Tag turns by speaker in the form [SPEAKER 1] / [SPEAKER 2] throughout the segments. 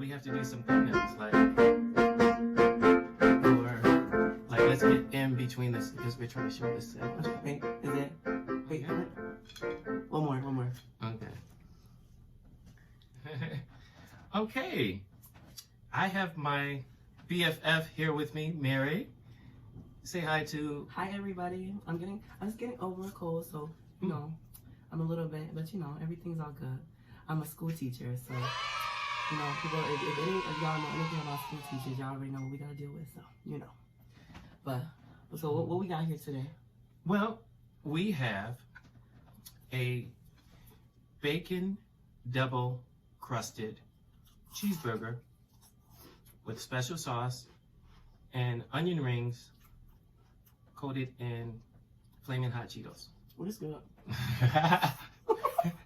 [SPEAKER 1] we have to do some cleanups, like let's get in between this because we're trying to show this.
[SPEAKER 2] Wait, is it? Wait, one more.
[SPEAKER 1] Okay. Okay. I have my BFF here with me, Mary. Say hi to.
[SPEAKER 2] Hi everybody. I'm just getting over a cold, so you know, I'm a little bit, but you know, everything's all good. I'm a school teacher, so you know, people. If y'all know anything about school teachers, y'all already know what we gotta deal with. So you know. But so what we got here today?
[SPEAKER 1] Well, we have a bacon double crusted cheeseburger with special sauce and onion rings coated in flaming hot Cheetos.
[SPEAKER 2] What is good?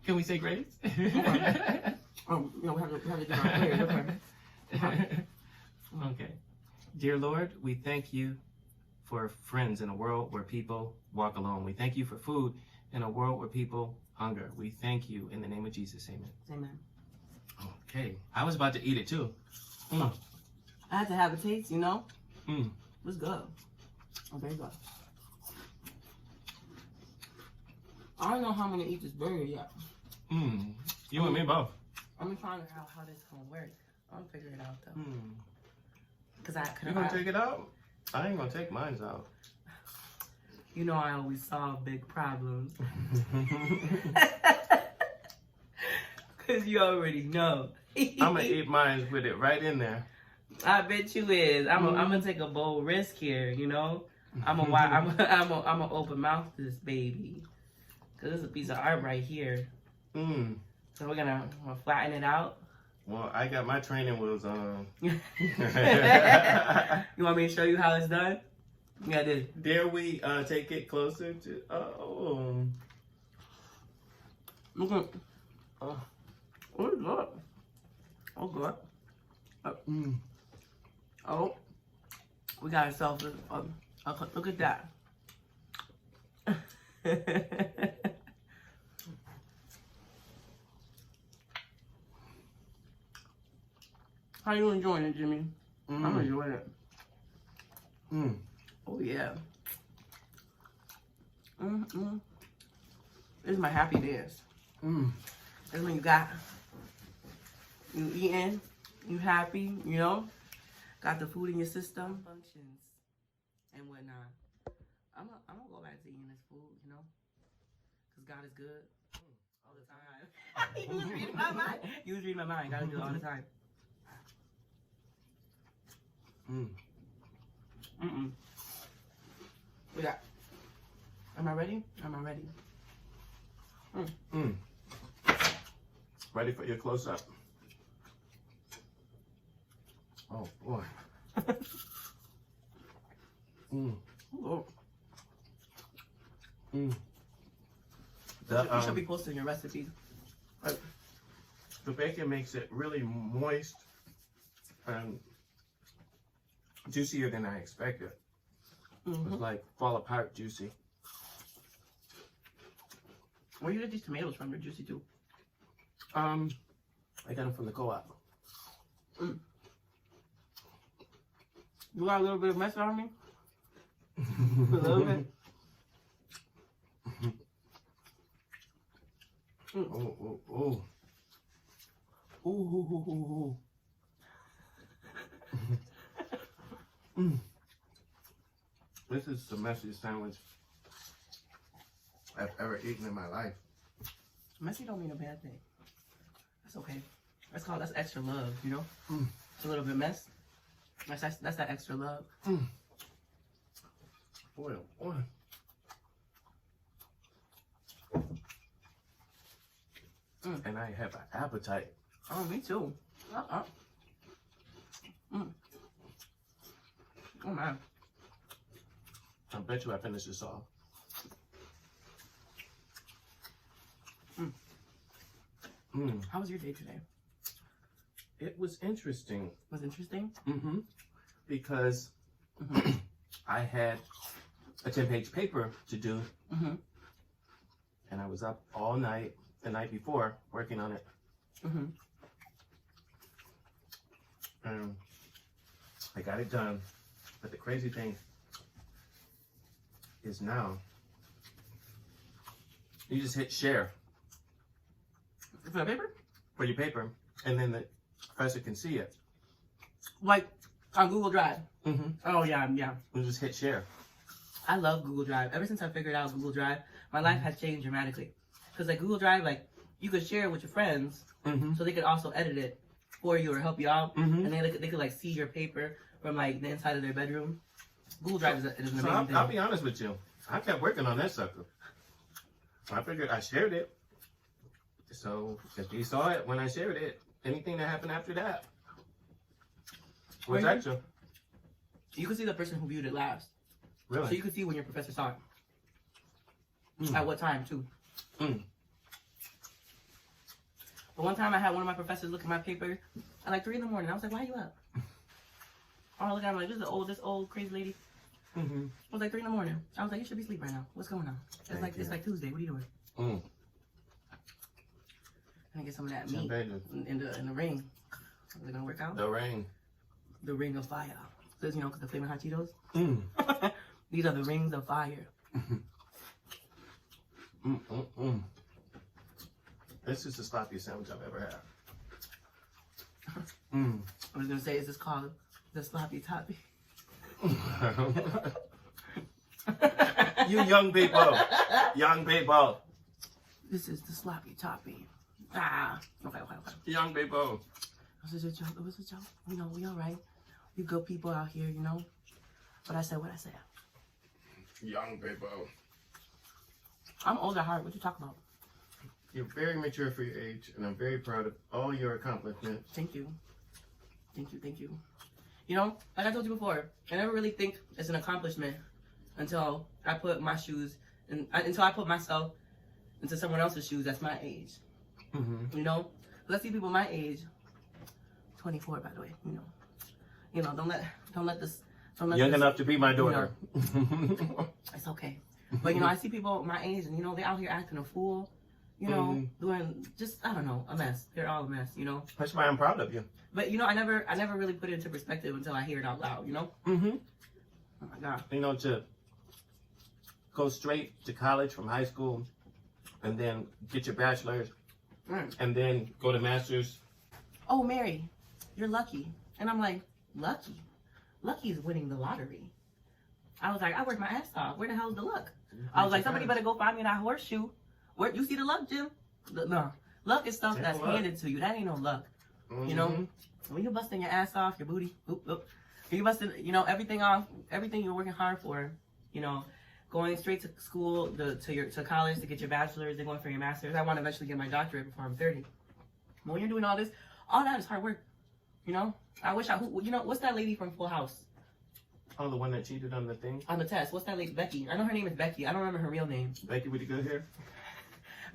[SPEAKER 1] Can we say grace?
[SPEAKER 2] You know, we have to do our prayers. Okay.
[SPEAKER 1] Okay. Dear Lord, we thank you for friends in a world where people walk alone. We thank you for food in a world where people hunger. We thank you in the name of Jesus. Amen.
[SPEAKER 2] Amen.
[SPEAKER 1] Okay. I was about to eat it too.
[SPEAKER 2] I had to have a taste, you know?
[SPEAKER 1] Mm.
[SPEAKER 2] It was good. Oh, very good. I don't know how I'm going to eat this burger yet.
[SPEAKER 1] You and me both.
[SPEAKER 2] I'm trying to figure out how this is going to work. I'm figuring it out, though. Because
[SPEAKER 1] You gonna take it out? I ain't gonna take mine out.
[SPEAKER 2] You know I always solve big problems. Because you already know.
[SPEAKER 1] I'm gonna eat mine with it right in there.
[SPEAKER 2] I bet you is. I'm gonna take a bold risk here, you know? I'm gonna open mouth this baby. Because there's a piece of art right here. So we're gonna flatten it out.
[SPEAKER 1] Well, I got my training wheels on.
[SPEAKER 2] You want me to show you how it's done? Yeah, I did.
[SPEAKER 1] Dare we take it closer to? Oh.
[SPEAKER 2] Okay. What is that? Oh, good. Oh, we got ourselves look at that. How you enjoying it, Jimmy? I'm enjoying it. Oh yeah. This is my happy dance. This is when you eating, you happy, you know, got the food in your system, functions and whatnot. I'm gonna go back to eating this food, you know, because God is good all the time. You was reading my mind. You was reading my mind. Gotta do it all the time. We got. Am I ready?
[SPEAKER 1] Ready for your close up. Oh boy.
[SPEAKER 2] Oh.
[SPEAKER 1] The,
[SPEAKER 2] you should be posting your recipes.
[SPEAKER 1] The bacon makes it really moist and juicier than I expected. It's like fall apart juicy.
[SPEAKER 2] Where you get these tomatoes from? They're juicy too.
[SPEAKER 1] I got them from the co-op.
[SPEAKER 2] You got a little bit of mess on me? A little bit?
[SPEAKER 1] Ooh. This is the messiest sandwich I've ever eaten in my life.
[SPEAKER 2] Messy don't mean a bad thing. That's okay. That's extra love, you know? It's a little bit mess. That's that extra love.
[SPEAKER 1] Boy, oh boy. And I have an appetite.
[SPEAKER 2] Oh, me too. Oh man.
[SPEAKER 1] I bet you I finished this off.
[SPEAKER 2] How was your day today?
[SPEAKER 1] It was interesting.
[SPEAKER 2] Was it interesting?
[SPEAKER 1] Because I had a 10-page paper to do. And I was up all night the night before working on it. and I got it done. But the crazy thing is now you just hit share
[SPEAKER 2] For the paper?
[SPEAKER 1] for your paper, and then the professor can see it.
[SPEAKER 2] Like on Google Drive.
[SPEAKER 1] Mm-hmm.
[SPEAKER 2] Oh yeah.
[SPEAKER 1] You just hit share.
[SPEAKER 2] I love Google Drive. Ever since I figured out Google Drive, my life has changed dramatically. Because like Google Drive, like you could share it with your friends, so they could also edit it for you or help you out, and they could like see your paper from like the inside of their bedroom. Google Drive is an amazing thing.
[SPEAKER 1] I'll be honest with you. I kept working on that sucker. I figured I shared it. So if he saw it when I shared it, anything that happened after that was extra.
[SPEAKER 2] You could see the person who viewed it last.
[SPEAKER 1] Really?
[SPEAKER 2] So you could see when your professor saw it. At what time, too. But one time I had one of my professors look at my paper at like 3 in the morning. I was like, why are you up? I look at him like, this old crazy lady. It was like 3 in the morning. I was like, you should be asleep right now. What's going on? It's like Tuesday. What are you doing? I get some of that meat in the ring. Is it gonna work out?
[SPEAKER 1] The ring.
[SPEAKER 2] The ring of fire. Because, you know, because the Flamin' Hot Cheetos. These are the rings of fire.
[SPEAKER 1] This is the sloppiest sandwich I've ever had.
[SPEAKER 2] I was gonna say, is this called the sloppy toppy?
[SPEAKER 1] You young people. Young people.
[SPEAKER 2] This is the sloppy toppy. Okay.
[SPEAKER 1] Young people.
[SPEAKER 2] It was a joke. It was a joke. You know, we all right. We good people out here, you know. But I said what I said.
[SPEAKER 1] Young people.
[SPEAKER 2] I'm old at heart. What you talking about?
[SPEAKER 1] You're very mature for your age, and I'm very proud of all your accomplishments.
[SPEAKER 2] Thank you. You know, like I told you before, I never really think it's an accomplishment until I put my shoes and until I put myself into someone else's shoes that's my age. You know, let's see people my age. 24, by the way. You know, don't let this.
[SPEAKER 1] Young enough to be my daughter.
[SPEAKER 2] You know, it's okay. But you know, I see people my age, and you know, they out here acting a fool. You know, doing just I don't know, a mess. They're all a mess. You know.
[SPEAKER 1] That's why I'm proud of you.
[SPEAKER 2] But you know, I never really put it into perspective until I hear it out loud. You know. Oh my God.
[SPEAKER 1] You know, to go straight to college from high school, and then get your bachelor's, and then go to master's.
[SPEAKER 2] Oh, Mary, you're lucky. And I'm like, lucky? Lucky is winning the lottery. I was like, I worked my ass off. Where the hell is the luck? I was like, somebody better go find me that horseshoe. Where you see the luck, Jim? No. Luck is stuff that's handed to you. That ain't no luck. You know? When you're busting your ass off, your booty, when you busting, you know, everything off, everything you're working hard for, you know, going straight to school, to college to get your bachelor's, then going for your master's. I want to eventually get my doctorate before I'm 30. But when you're doing all this, all that is hard work. You know? I wish you know, what's that lady from Full House?
[SPEAKER 1] Oh, the one that cheated on the thing?
[SPEAKER 2] On the test. What's that lady? Becky. I know her name is Becky. I don't remember her real name.
[SPEAKER 1] Becky with the good hair?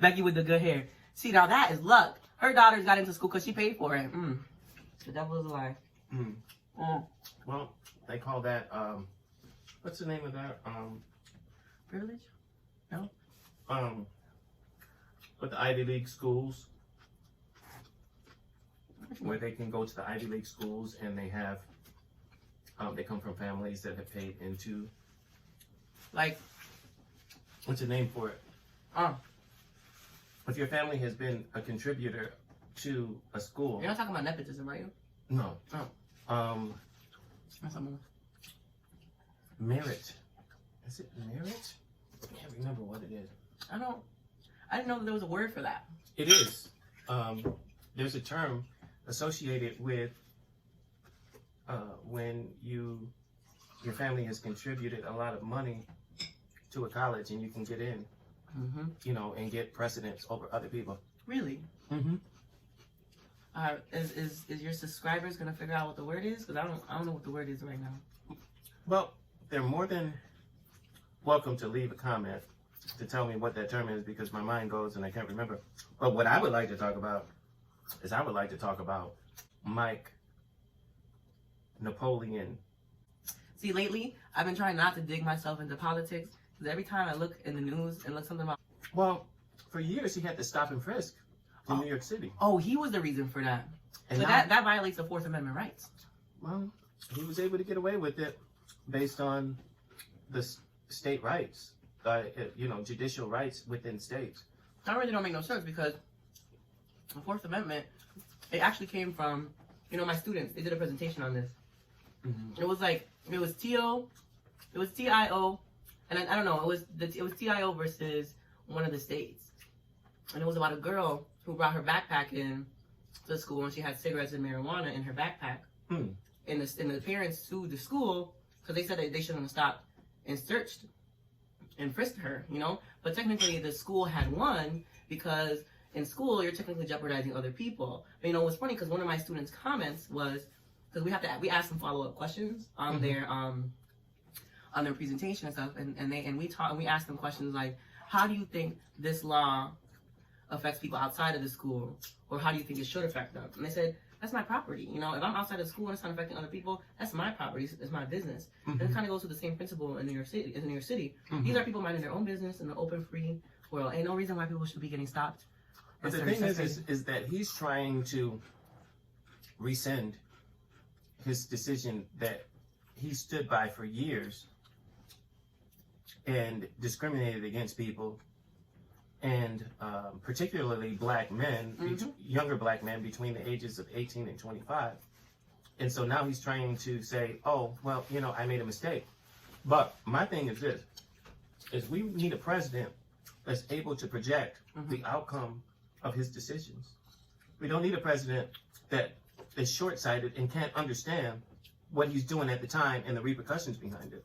[SPEAKER 2] Becky with the good hair. See, now that is luck. Her daughters got into school because she paid for it. The devil is a lie.
[SPEAKER 1] Well, they call that, what's the name of that?
[SPEAKER 2] Privilege? No?
[SPEAKER 1] With the Ivy League schools, where they can go to the Ivy League schools and they have, they come from families that have paid into,
[SPEAKER 2] like,
[SPEAKER 1] what's the name for it? If your family has been a contributor to a school.
[SPEAKER 2] You're not talking about nepotism, are you?
[SPEAKER 1] No.
[SPEAKER 2] That's something.
[SPEAKER 1] Merit. Is it merit? I can't remember what it is.
[SPEAKER 2] I didn't know that there was a word for that.
[SPEAKER 1] It is. There's a term associated with when your family has contributed a lot of money to a college and you can get in, you know, and get precedence over other people.
[SPEAKER 2] Really? Is your subscribers gonna figure out what the word is? Because I don't know what the word is right now.
[SPEAKER 1] Well, they're more than welcome to leave a comment to tell me what that term is because my mind goes and I can't remember. But what I would like to talk about is Mike Napoleon.
[SPEAKER 2] See, lately, I've been trying not to dig myself into politics because every time I look in the news and look something about...
[SPEAKER 1] Well, for years he had to stop and frisk in New York City.
[SPEAKER 2] Oh, he was the reason for that.
[SPEAKER 1] And
[SPEAKER 2] but
[SPEAKER 1] now,
[SPEAKER 2] that violates the Fourth Amendment rights.
[SPEAKER 1] well, he was able to get away with it based on the state rights, judicial rights within states.
[SPEAKER 2] That really don't make no sense because the Fourth Amendment, it actually came from, my students. They did a presentation on this.
[SPEAKER 1] Mm-hmm.
[SPEAKER 2] It was TIO, and I don't know. It was TIO versus one of the states, and it was about a girl who brought her backpack in to school and she had cigarettes and marijuana in her backpack. And the parents sued the school because they said that they shouldn't have stopped and searched and frisked her, But technically, the school had won because in school you're technically jeopardizing other people. But it was funny because one of my students' comments was because we asked them follow-up questions on their presentation and stuff, and we asked them questions like, how do you think this law affects people outside of the school, or how do you think it should affect them? And they said, that's my property. If I'm outside of school and it's not affecting other people, that's my property. It's my business. And it kind of goes to the same principle in New York City. These are people minding their own business in the open, free world. Ain't no reason why people should be getting stopped.
[SPEAKER 1] But the thing is that he's trying to rescind his decision that he stood by for years and discriminated against people, and particularly black men, younger black men between the ages of 18 and 25. And so now he's trying to say, oh, well, I made a mistake. But my thing is this, is we need a president that's able to project the outcome of his decisions. We don't need a president that is short-sighted and can't understand what he's doing at the time and the repercussions behind it.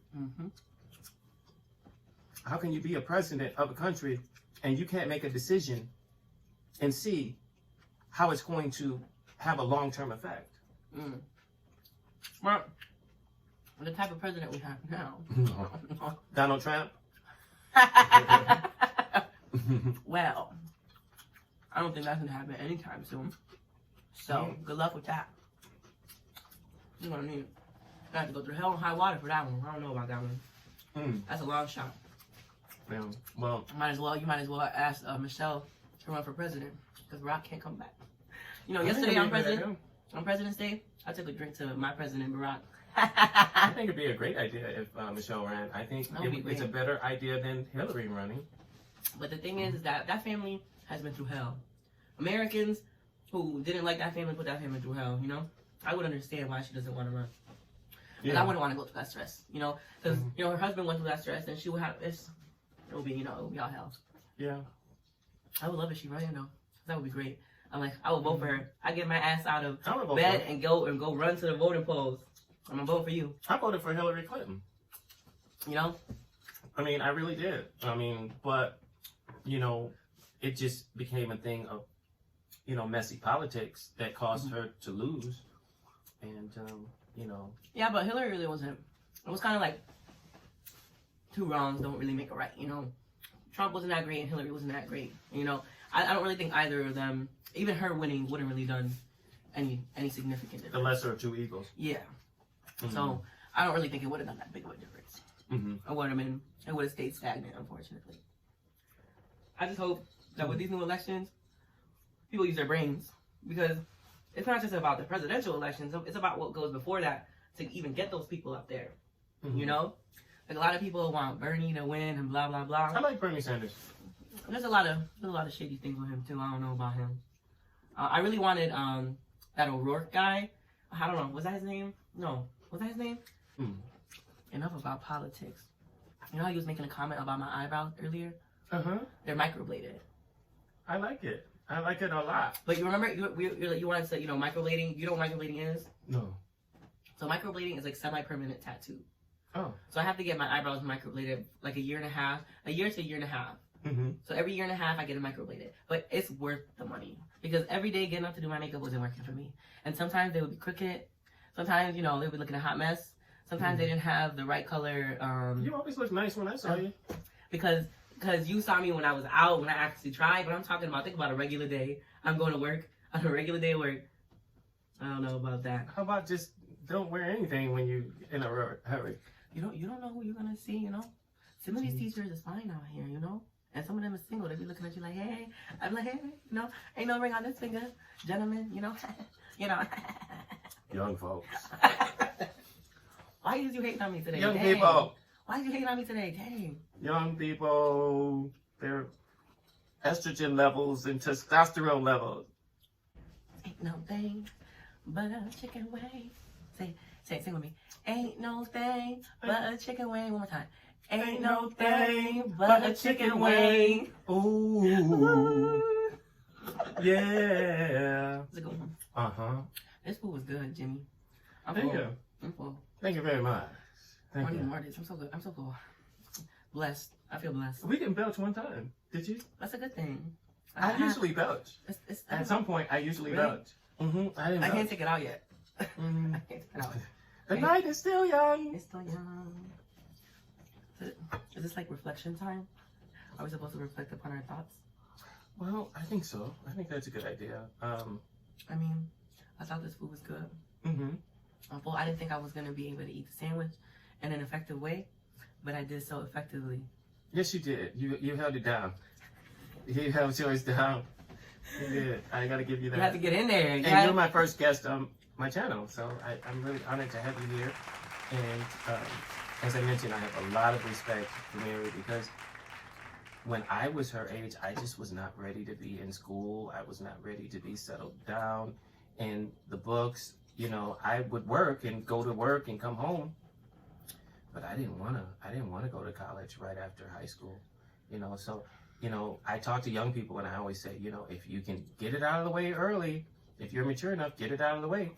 [SPEAKER 1] How can you be a president of a country and you can't make a decision and see how it's going to have a long-term effect?
[SPEAKER 2] Well, the type of president we have now.
[SPEAKER 1] Donald Trump?
[SPEAKER 2] Well, I don't think that's going to happen anytime soon. So, good luck with that. You know what I mean? I have to go through hell and high water for that one. I don't know about that one. That's a long shot.
[SPEAKER 1] Yeah, well,
[SPEAKER 2] You might as well ask Michelle to run for president because Barack can't come back. Yesterday on President's Day, I took a drink to my president, Barack.
[SPEAKER 1] I think it'd be a great idea if Michelle ran. I think it's a better idea than Hillary running.
[SPEAKER 2] But the thing is that family has been through hell. Americans who didn't like that family put that family through hell, I would understand why she doesn't want to run. Because I wouldn't want to go through that stress, Because, her husband went through that stress and she would have, it would be all hell.
[SPEAKER 1] Yeah.
[SPEAKER 2] I would love if she ran, though. That would be great. I'm like, I would vote for her. I get my ass out of bed and go run to the voting polls. I'm going to vote for you.
[SPEAKER 1] I voted for Hillary Clinton. I mean, I really did. But, it just became a thing of, messy politics that caused her to lose. And,
[SPEAKER 2] Yeah, but Hillary really wasn't. It was kind of like two wrongs don't really make a right, Trump wasn't that great and Hillary wasn't that great. I don't really think either of them, even her winning, wouldn't really done any significant difference.
[SPEAKER 1] The lesser of two evils.
[SPEAKER 2] Yeah. So I don't really think it would have done that big of a difference. It would have stayed stagnant, unfortunately. I just hope that with these new elections, people use their brains, because it's not just about the presidential elections, it's about what goes before that to even get those people up there. Like a lot of people want Bernie to win and blah blah blah.
[SPEAKER 1] I like Bernie Sanders.
[SPEAKER 2] There's a lot of shady things with him too. I don't know about him. I really wanted that O'Rourke guy. I don't know. Was that his name? No. Was that his name? Enough about politics. You know how he was making a comment about my eyebrows earlier? They're microbladed.
[SPEAKER 1] I like it. I like it a lot.
[SPEAKER 2] But you remember you wanted to microblading. You know what microblading is?
[SPEAKER 1] No.
[SPEAKER 2] So microblading is like semi-permanent tattoo.
[SPEAKER 1] Oh.
[SPEAKER 2] So I have to get my eyebrows microbladed like a year to a year and a half. So every year and a half I get it microbladed. But it's worth the money. Because every day getting up to do my makeup wasn't working for me. And sometimes they would be crooked. Sometimes, they would be looking a hot mess. Sometimes they didn't have the right color.
[SPEAKER 1] You always look nice when I saw you.
[SPEAKER 2] Because you saw me when I was out, when I actually tried. But I'm talking about, think about a regular day. I'm going to work. On a regular day of work. I don't know about that.
[SPEAKER 1] How about just don't wear anything when you in a hurry?
[SPEAKER 2] You don't know who you're going to see, Some of these teachers is fine out here, And some of them are single. They be looking at you like, hey. I'm like, hey, ain't no ring on this finger. Gentlemen, You know.
[SPEAKER 1] Young folks.
[SPEAKER 2] Why did you hate on me today?
[SPEAKER 1] Young
[SPEAKER 2] Dang.
[SPEAKER 1] people.
[SPEAKER 2] Why did you hate on me today? Dang.
[SPEAKER 1] Young people. Their estrogen levels and testosterone levels.
[SPEAKER 2] Ain't no thing but a chicken wing. Say it with me. Ain't no thing but a chicken wing. One more time. Ain't no thing but a chicken wing.
[SPEAKER 1] Ooh. Yeah.
[SPEAKER 2] It's a good one.
[SPEAKER 1] Uh-huh.
[SPEAKER 2] This food was good, Jimmy.
[SPEAKER 1] Thank you.
[SPEAKER 2] I'm full.
[SPEAKER 1] Thank you very much.
[SPEAKER 2] I
[SPEAKER 1] Thank
[SPEAKER 2] need
[SPEAKER 1] you.
[SPEAKER 2] more of this. I'm so good. I'm so full. Blessed. I feel blessed.
[SPEAKER 1] We didn't belch one time. Did you?
[SPEAKER 2] That's a good thing.
[SPEAKER 1] I usually belch. At some point, I usually
[SPEAKER 2] Really?
[SPEAKER 1] belch. I didn't
[SPEAKER 2] I
[SPEAKER 1] belch.
[SPEAKER 2] can't take it out yet.
[SPEAKER 1] Mhm.
[SPEAKER 2] I can't take it out.
[SPEAKER 1] The night is still young.
[SPEAKER 2] It's still young. Is this like reflection time? Are we supposed to reflect upon our thoughts?
[SPEAKER 1] Well, I think so. I think that's a good idea.
[SPEAKER 2] I mean, I thought this food was good.
[SPEAKER 1] Mm-hmm.
[SPEAKER 2] Well, I didn't think I was going to be able to eat the sandwich in an effective way, but I did so effectively.
[SPEAKER 1] Yes, you did. You held it down. You held yours down. You did. I got to give you that.
[SPEAKER 2] You have to get in there.
[SPEAKER 1] And you're my first guest on my channel, so I'm really honored to have you here. And as I mentioned, I have a lot of respect for Mary because when I was her age, I just was not ready to be in school. I was not ready to be settled down in the books. You know, I would work and go to work and come home, but I didn't want to go to college right after high school. You know, so, you know, I talk to young people and I always say, you know, if you can get it out of the way early, if you're mature enough, get it out of the way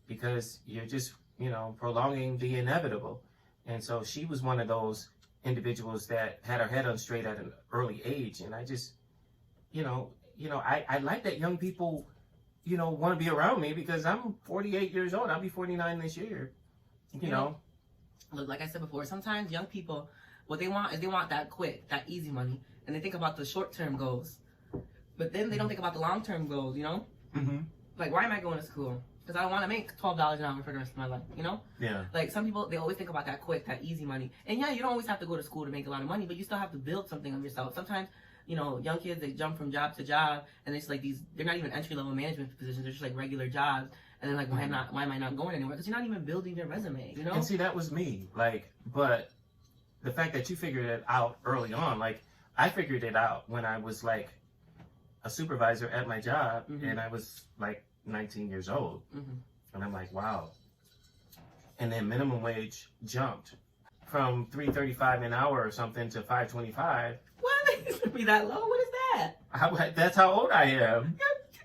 [SPEAKER 1] because you're just, you know, prolonging the inevitable. And so she was one of those individuals that had her head on straight at an early age. And I just, I like that young people, you know, want to be around me because I'm 48 years old. I'll be 49 this year, you know.
[SPEAKER 2] Look, like I said before, sometimes young people, what they want is they want that quick, that easy money. And they think about the short-term goals. But then they don't think about the long-term goals, you know?
[SPEAKER 1] Mm-hmm.
[SPEAKER 2] Like, why am I going to school? Because I want to make $12 an hour for the rest of my life, you know?
[SPEAKER 1] Yeah.
[SPEAKER 2] Like, some people, they always think about that quick, that easy money. And yeah, you don't always have to go to school to make a lot of money, but you still have to build something of yourself. Sometimes, you know, young kids, they jump from job to job, and it's like they're not even entry-level management positions, they're just like regular jobs. And they're like, why am I not going anywhere? Because you're not even building your resume, you know?
[SPEAKER 1] And see, that was me. Like, but the fact that you figured it out early on, like, I figured it out when I was like a supervisor at my job, and I was like 19 years old. And I'm like, wow. And then minimum wage jumped from $3.35 an hour or something to $5.25.
[SPEAKER 2] What? It used to be that low? What is that?
[SPEAKER 1] That's how old I am.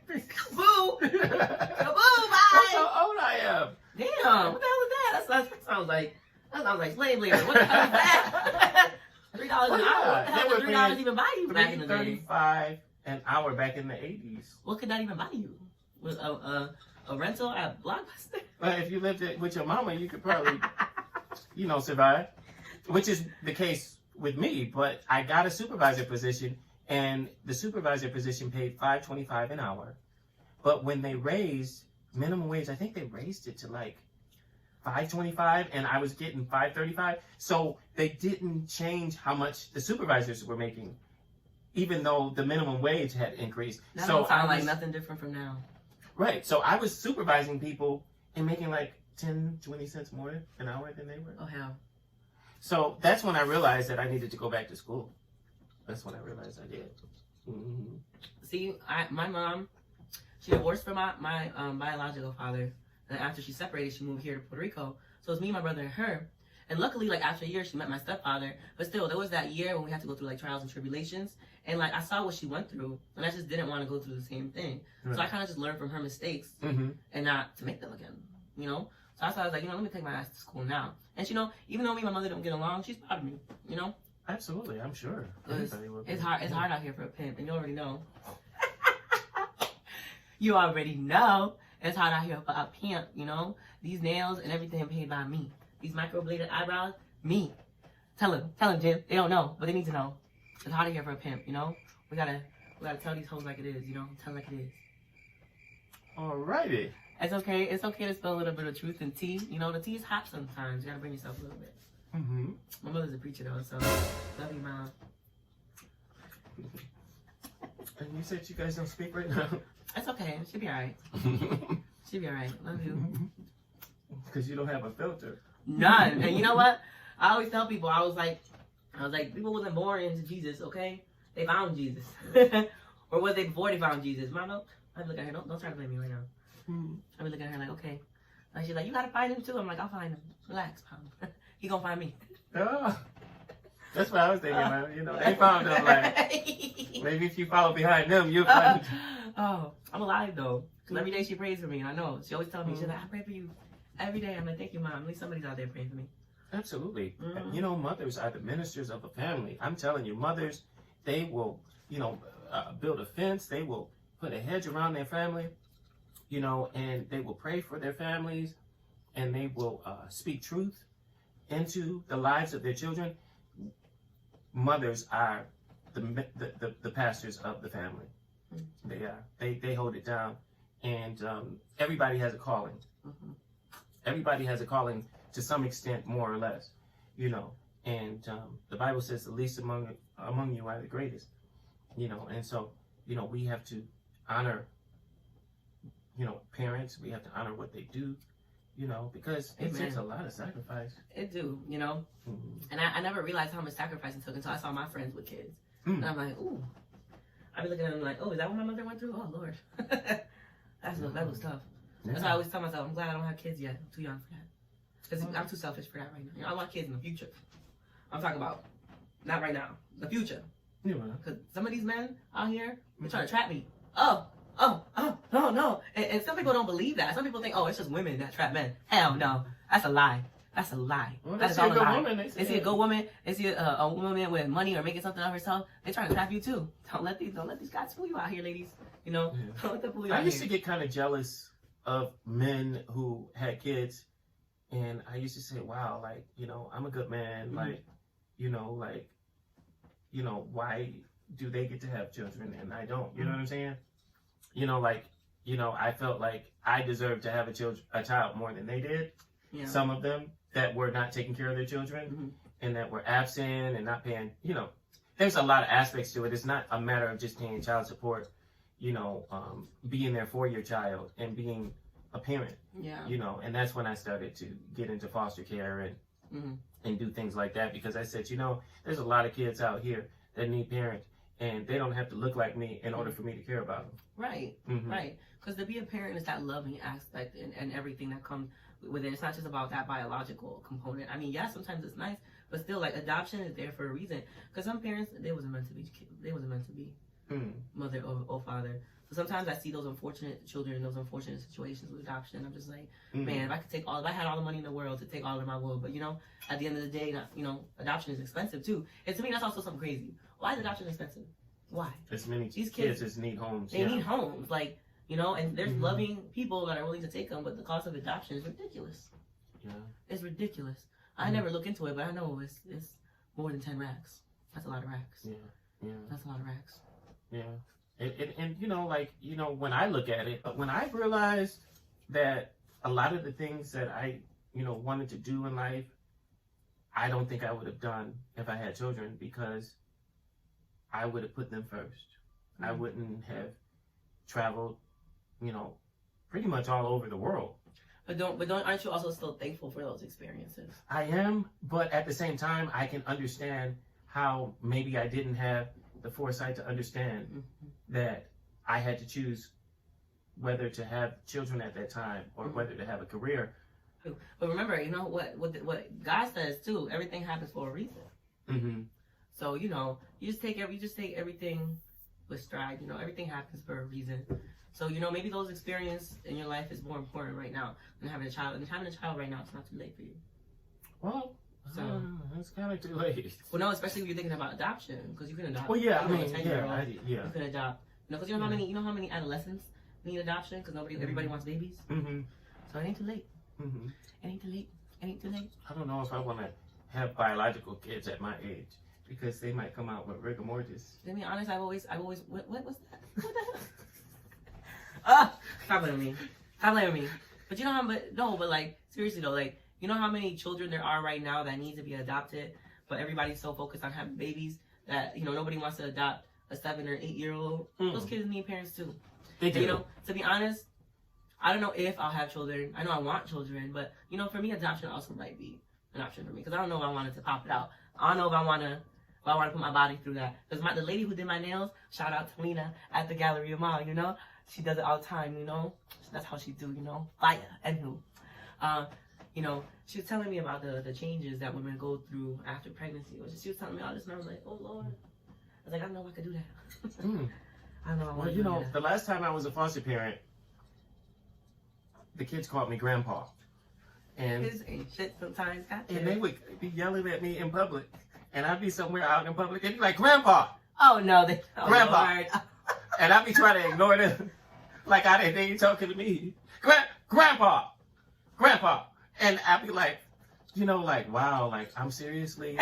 [SPEAKER 2] Boo! Boo! Bye!
[SPEAKER 1] That's how old I am.
[SPEAKER 2] Damn! What the hell is that? That sounds like slave labor. What the hell is that? $3 an hour. What the hell did $3 even buy you back in the day?
[SPEAKER 1] $3.35 an hour back in the 80s.
[SPEAKER 2] What could that even buy you? Was a rental at Blockbuster?
[SPEAKER 1] Well, if you lived with your mama, you could probably, you know, survive. Which is the case with me. But I got a supervisor position, and the supervisor position paid $5.25 an hour. But when they raised minimum wage, I think they raised it to like $5.25, and I was getting $5.35. So they didn't change how much the supervisors were making, even though the minimum wage had increased.
[SPEAKER 2] That
[SPEAKER 1] so
[SPEAKER 2] don't sound like nothing different from now.
[SPEAKER 1] Right. So I was supervising people and making like 10, 20 cents more an hour than they were.
[SPEAKER 2] Oh, hell.
[SPEAKER 1] So that's when I realized that I needed to go back to school. That's when I realized I did. Mm-hmm.
[SPEAKER 2] See, my mom, she divorced from my biological father. And after she separated, she moved here to Puerto Rico. So it was me, my brother, and her. And luckily, like, after a year, she met my stepfather. But still, there was that year when we had to go through, like, trials and tribulations. And, like, I saw what she went through. And I just didn't want to go through the same thing. Right. So I kind of just learned from her mistakes. And not to make them again, you know? So that's why I was like, you know, let me take my ass to school now. And, you know, even though me and my mother don't get along, she's proud of me, you know?
[SPEAKER 1] Absolutely, I'm sure.
[SPEAKER 2] It's hard out here for a pimp. And you already know. You already know. It's hard out here for a pimp, you know? These nails and everything paid by me. These microbladed eyebrows, me. Tell them, Jim. They don't know, but they need to know. It's hard out here for a pimp, you know? We gotta tell these hoes like it is, you know? Tell them like it is.
[SPEAKER 1] Alrighty.
[SPEAKER 2] It's okay to spill a little bit of truth in tea. You know, the tea is hot sometimes. You gotta bring yourself a little bit. My mother's a preacher though, so love you, Mom. And
[SPEAKER 1] you said you guys don't speak right now?
[SPEAKER 2] That's okay. She'll be alright. She'll be all right. Love you.
[SPEAKER 1] Because you don't have a filter.
[SPEAKER 2] None. And you know what? I always tell people, I was like, people wasn't born into Jesus, okay? They found Jesus. Or was they before they found Jesus? Mom, no. I look at her, don't try to blame me right now. I be looking at her like, okay. Like, she's like, you gotta find him too. I'm like, I'll find him. Relax, Mom. He gonna find me.
[SPEAKER 1] Oh, that's what I was thinking, man. You know, they found him, like, maybe if you follow behind them, you'll find him.
[SPEAKER 2] Oh, I'm alive though. Because every day she prays for me, and I know. She always tells me, she's like, I pray for you every day. I'm like, thank you, Mom. At least somebody's out there praying for me.
[SPEAKER 1] Absolutely. You know, mothers are the ministers of a family. I'm telling you, mothers, they will, you know, build a fence. They will put a hedge around their family, you know, and they will pray for their families, and they will speak truth into the lives of their children. Mothers are the pastors of the family. They are. They hold it down, and everybody has a calling. Everybody has a calling to some extent, more or less, you know. And the Bible says the least among you are the greatest, you know. And so, you know, we have to honor, you know, parents. We have to honor what they do, you know, because it takes a lot of sacrifice.
[SPEAKER 2] It do, you know. And I never realized how much sacrifice it took until I saw my friends with kids. And I'm like, ooh. I be looking at them like, oh, is that what my mother went through? Oh, Lord. that was tough. That's why I always tell myself, I'm glad I don't have kids yet. I'm too young for that. Because I'm too selfish for that right now. You know, I want kids in the future. I'm talking about, not right now, the future. Because some of these men out here, they're trying to trap me. Oh, no. And some people don't believe that. Some people think, oh, it's just women that trap men. Hell no. That's a lie. That's a lie.
[SPEAKER 1] Well,
[SPEAKER 2] that's all a lie.
[SPEAKER 1] Woman,
[SPEAKER 2] they see a good woman. They see a woman with money or making something of herself. They're trying to trap you too. Don't let these guys fool you out here, ladies. You know, don't let them fool you out here.
[SPEAKER 1] I used to get kind of jealous of men who had kids, and I used to say, wow, like, you know, I'm a good man. Like, you know, why do they get to have children and I don't? You know what I'm saying? You know, like, you know, I felt like I deserved to have a child more than they did. Yeah. Some of them that were not taking care of their children and that were absent and not paying, you know, there's a lot of aspects to it. It's not a matter of just paying child support, you know, being there for your child and being a parent, you know, and that's when I started to get into foster care and do things like that, because I said, you know, there's a lot of kids out here that need parents and they don't have to look like me in order for me to care about them. Right,
[SPEAKER 2] right. Because to be a parent is that loving aspect and everything that comes with it. It's not just about that biological component. I mean, yeah, sometimes it's nice, but still, like, adoption is there for a reason. Because some parents, they wasn't meant to be mother or father. So sometimes I see those unfortunate children in those unfortunate situations with adoption. I'm just like, man, if I had all the money in the world to take all of them, I would. But, you know, at the end of the day, you know, adoption is expensive too. And to me, that's also something crazy. Why is adoption expensive? Why?
[SPEAKER 1] As many kids just need homes.
[SPEAKER 2] They need homes. Like, you know, and there's loving people that are willing to take them, but the cost of adoption is ridiculous. Yeah. It's ridiculous. I never look into it, but I know it's more than 10 racks. That's a lot of racks. Yeah. That's a lot of racks.
[SPEAKER 1] Yeah. And you know, like, you know, when I look at it, when I realized that a lot of the things that I, you know, wanted to do in life, I don't think I would have done if I had children, because I would have put them first. I wouldn't have traveled, you know, pretty much all over the world.
[SPEAKER 2] But aren't you also still thankful for those experiences?
[SPEAKER 1] I am, but at the same time, I can understand how maybe I didn't have the foresight to understand that I had to choose whether to have children at that time or whether to have a career.
[SPEAKER 2] But remember, you know what God says too. Everything happens for a reason. So, you know, you just take everything with stride. You know, everything happens for a reason. So, you know, maybe those experiences in your life is more important right now than having a child. And having a child right now, it's not too late for you.
[SPEAKER 1] Well, so it's kind of too late.
[SPEAKER 2] Well, no, especially if you're thinking about adoption, because you can adopt.
[SPEAKER 1] Well, yeah,
[SPEAKER 2] you can adopt. You know, because you know how many adolescents need adoption, because everybody wants babies. So it ain't too late. It ain't too late. It ain't too late.
[SPEAKER 1] I don't know if I want to have biological kids at my age, because they might come out with rigor mortis.
[SPEAKER 2] To be honest, I've always what was that? What the hell? Stop blaming me. But you know how, but like, seriously though, like, you know how many children there are right now that need to be adopted, but everybody's so focused on having babies that, you know, nobody wants to adopt a 7 or 8 year old. Those kids need parents too.
[SPEAKER 1] They do.
[SPEAKER 2] You know, to be honest, I don't know if I'll have children. I know I want children, but you know, for me, adoption also might be an option for me because I don't know if I wanted to pop it out. I don't know if I want to put my body through that. Because the lady who did my nails, shout out to Lena at the Galleria Mall, you know, she does it all the time, you know. That's how she do, you know, fire and who. You know, she was telling me about the changes that women go through after pregnancy. She was telling me all this, and I was like, oh Lord. I was like, I don't know if I could do that. I don't know if I want to do that.
[SPEAKER 1] The last time I was a foster parent, the kids called me grandpa. And
[SPEAKER 2] Kids ain't shit sometimes.
[SPEAKER 1] And they would be yelling at me in public. And I'd be somewhere out in public and be like, grandpa.
[SPEAKER 2] Oh, no.
[SPEAKER 1] Grandpa. And I'd be trying to ignore them. Like they ain't talking to me. Grandpa. Grandpa. And I'd be like, you know, like, wow, like, I'm seriously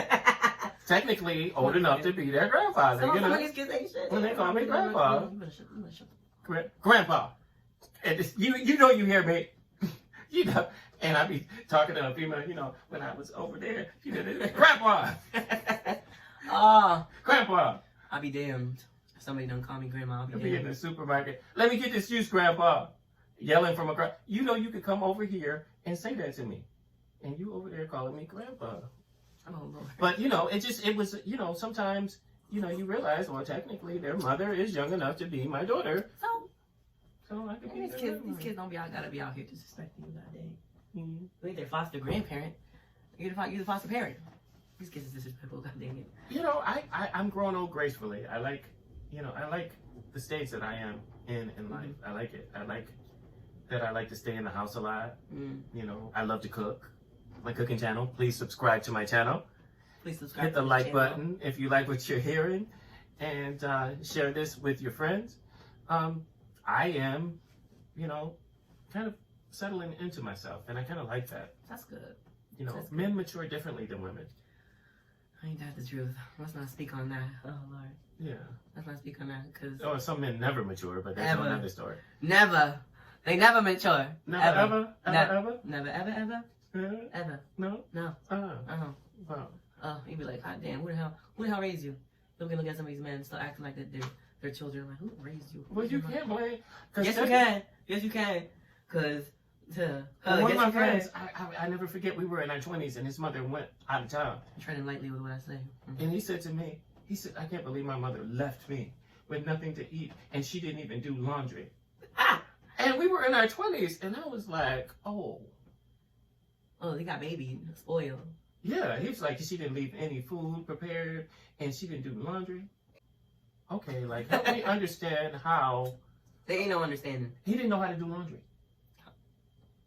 [SPEAKER 1] technically old enough to be their grandfather. You know?
[SPEAKER 2] These kids ain't shit.
[SPEAKER 1] When they call me grandpa. Grandpa. And you know you hear me. You know. And I'd be talking to a female, you know, when I was over there. You know, grandpa.
[SPEAKER 2] Oh.
[SPEAKER 1] Grandpa.
[SPEAKER 2] I'll be damned. If somebody don't call me grandma, I'll be
[SPEAKER 1] I'll
[SPEAKER 2] damned.
[SPEAKER 1] be in the supermarket. Let me get this juice, grandpa. Yelling from across. You know you could come over here and say that to me. And you over there calling me grandpa.
[SPEAKER 2] Oh, Lord.
[SPEAKER 1] But, you know, it was, you know, sometimes, you know, you realize, well, technically their mother is young enough to be my daughter. So I could be
[SPEAKER 2] these kids don't gotta be out here disrespecting you that day.
[SPEAKER 1] Mm-hmm.
[SPEAKER 2] You ain't their foster grandparent. You're the foster parent. These kids is disrespectful, god dang it.
[SPEAKER 1] You know, I'm growing old gracefully. I like the stage that I am in life. I like it. I like to stay in the house a lot. You know, I love to cook. My cooking channel. Please subscribe to my channel.
[SPEAKER 2] Please subscribe.
[SPEAKER 1] Hit the like button if you like what you're hearing, and share this with your friends. I am, you know, kind of settling into myself, and I kind of like that.
[SPEAKER 2] That's good.
[SPEAKER 1] You know, men mature differently than women.
[SPEAKER 2] Ain't that the truth? Let's not speak on that. Oh, Lord.
[SPEAKER 1] Yeah.
[SPEAKER 2] Let's not speak on that, because...
[SPEAKER 1] Oh, some men never mature, but that's another story.
[SPEAKER 2] Never. They never mature.
[SPEAKER 1] Never, ever? Ever?
[SPEAKER 2] Never, ever? Ever.
[SPEAKER 1] No?
[SPEAKER 2] No.
[SPEAKER 1] Wow.
[SPEAKER 2] Oh, you'd be like, God damn, who the hell raised you? You can look at some of these men and still acting like they're their children. Like, who raised you?
[SPEAKER 1] Well, you can't blame...
[SPEAKER 2] Yes, you can. Yes, you can. Because...
[SPEAKER 1] one of my friends, I never forget, we were in our 20s and his mother went out of town.
[SPEAKER 2] I'm treading lightly with what I say.
[SPEAKER 1] And he said to me, I can't believe my mother left me with nothing to eat and she didn't even do laundry. And we were in our 20s and I was like, oh,
[SPEAKER 2] they got baby spoiled.
[SPEAKER 1] Yeah, he was like, she didn't leave any food prepared and she didn't do laundry. Okay, like, help me understand how...
[SPEAKER 2] There ain't no understanding.
[SPEAKER 1] He didn't know how to do laundry.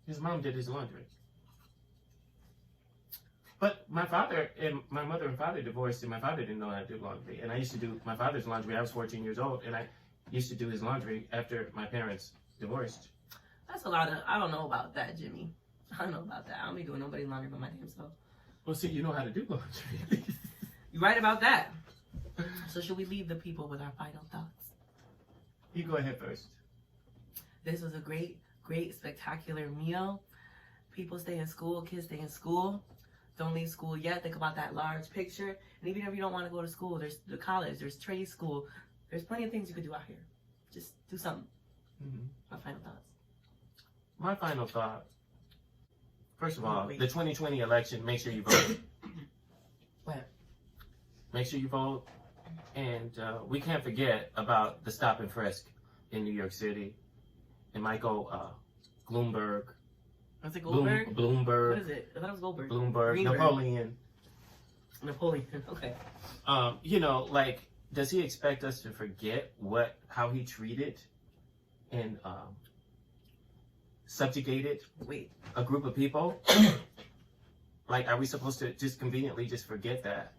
[SPEAKER 1] His mom did his laundry. But my father and my mother and father divorced, and my father didn't know how to do laundry. And I used to do my father's laundry. I was 14 years old, and I used to do his laundry after my parents divorced.
[SPEAKER 2] That's a lot of... I don't know about that, Jimmy. I don't know about that. I don't be doing nobody's laundry but my damn self.
[SPEAKER 1] Well, see, you know how to do laundry.
[SPEAKER 2] You're right about that. So should we leave the people with our final thoughts?
[SPEAKER 1] You go ahead first.
[SPEAKER 2] This was a great, spectacular meal. People stay in school. Kids stay in school. Don't leave school yet. Think about that large picture. And even if you don't want to go to school, there's the college, there's trade school. There's plenty of things you could do out here. Just do something. My final thoughts.
[SPEAKER 1] My final thought. First of all, the 2020 election, make sure you vote.
[SPEAKER 2] What?
[SPEAKER 1] Make sure you vote. And we can't forget about the stop and frisk in New York City. And Michael Bloomberg.
[SPEAKER 2] Was it Goldberg?
[SPEAKER 1] Bloomberg.
[SPEAKER 2] What is it? I thought it was Goldberg.
[SPEAKER 1] Bloomberg.
[SPEAKER 2] Greenberg.
[SPEAKER 1] Napoleon.
[SPEAKER 2] Okay.
[SPEAKER 1] You know, like, does he expect us to forget how he treated and subjugated a group of people? Like, are we supposed to just conveniently just forget that?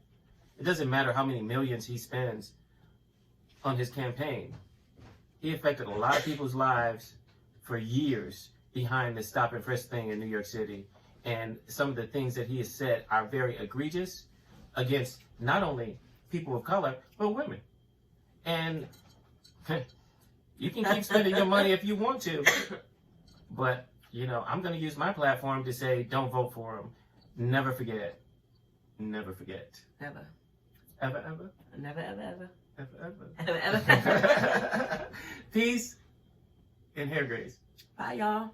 [SPEAKER 1] It doesn't matter how many millions he spends on his campaign. He affected a lot of people's lives for years behind the stop and frisk thing in New York City. And some of the things that he has said are very egregious against not only people of color, but women. And you can keep spending your money if you want to. But, you know, I'm going to use my platform to say, don't vote for him. Never forget. Never forget.
[SPEAKER 2] Never.
[SPEAKER 1] Ever, ever?
[SPEAKER 2] Never, ever, ever.
[SPEAKER 1] Ever, ever.
[SPEAKER 2] Ever, ever.
[SPEAKER 1] Peace and hair grace.
[SPEAKER 2] Bye, y'all.